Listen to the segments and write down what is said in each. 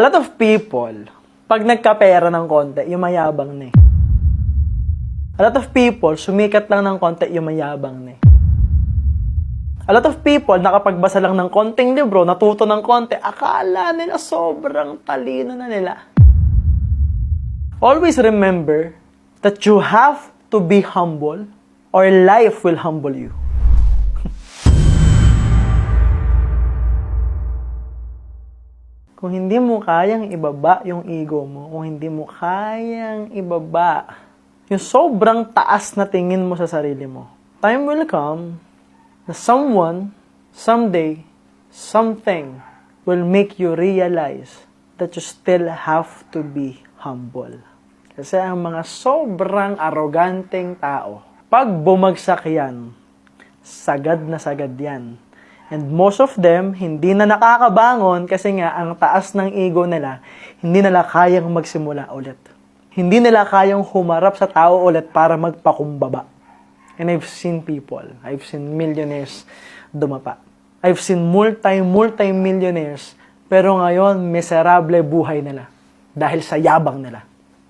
A lot of people, pag nagkapera ng konti, yung mayabang na eh. A lot of people, sumikat lang ng konti, yung mayabang na eh. A lot of people, nakapagbasa lang ng konting libro, natuto ng konti, akala nila sobrang talino na nila. Always remember that you have to be humble or life will humble you. Kung hindi mo kayang ibaba yung ego mo, kung hindi mo kayang ibaba yung sobrang taas na tingin mo sa sarili mo, time will come na someone, someday, something will make you realize that you still have to be humble. Kasi ang mga sobrang arroganteng tao, pag bumagsak yan, sagad na sagad yan. And most of them, hindi na nakakabangon kasi nga ang taas ng ego nila, hindi nila kayang magsimula ulit. Hindi nila kayang humarap sa tao ulit para magpakumbaba. And I've seen people, I've seen millionaires dumapa. I've seen multi-millionaires, pero ngayon, miserable buhay nila dahil sa yabang nila.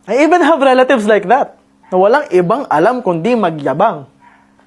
I even have relatives like that, na walang ibang alam kundi magyabang.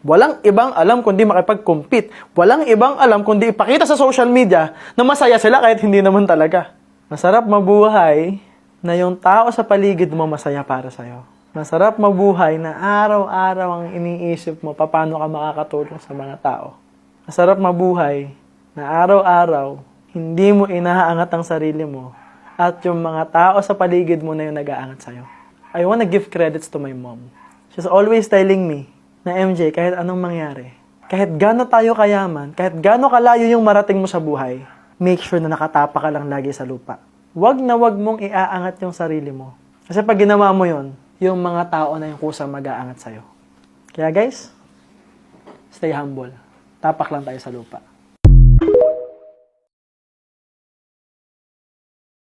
Walang ibang alam kundi makipag-compete. Walang ibang alam kundi ipakita sa social media na masaya sila kahit hindi naman talaga. Masarap mabuhay na yung tao sa paligid mo masaya para sa'yo. Masarap mabuhay na araw-araw ang iniisip mo paano ka makakatulong sa mga tao. Masarap mabuhay na araw-araw hindi mo inaangat ang sarili mo at yung mga tao sa paligid mo na yung nag-aangat sa'yo. I wanna give credits to my mom. She's always telling me, na MJ, kahit anong mangyari, kahit gaano tayo kayaman, kahit gaano kalayo yung marating mo sa buhay, make sure na nakatapa ka lang lagi sa lupa. Wag na wag mong iaangat yung sarili mo. Kasi pag ginawa mo yon, yung mga tao na yung kusang mag-aangat sa'yo. Kaya guys, stay humble. Tapak lang tayo sa lupa.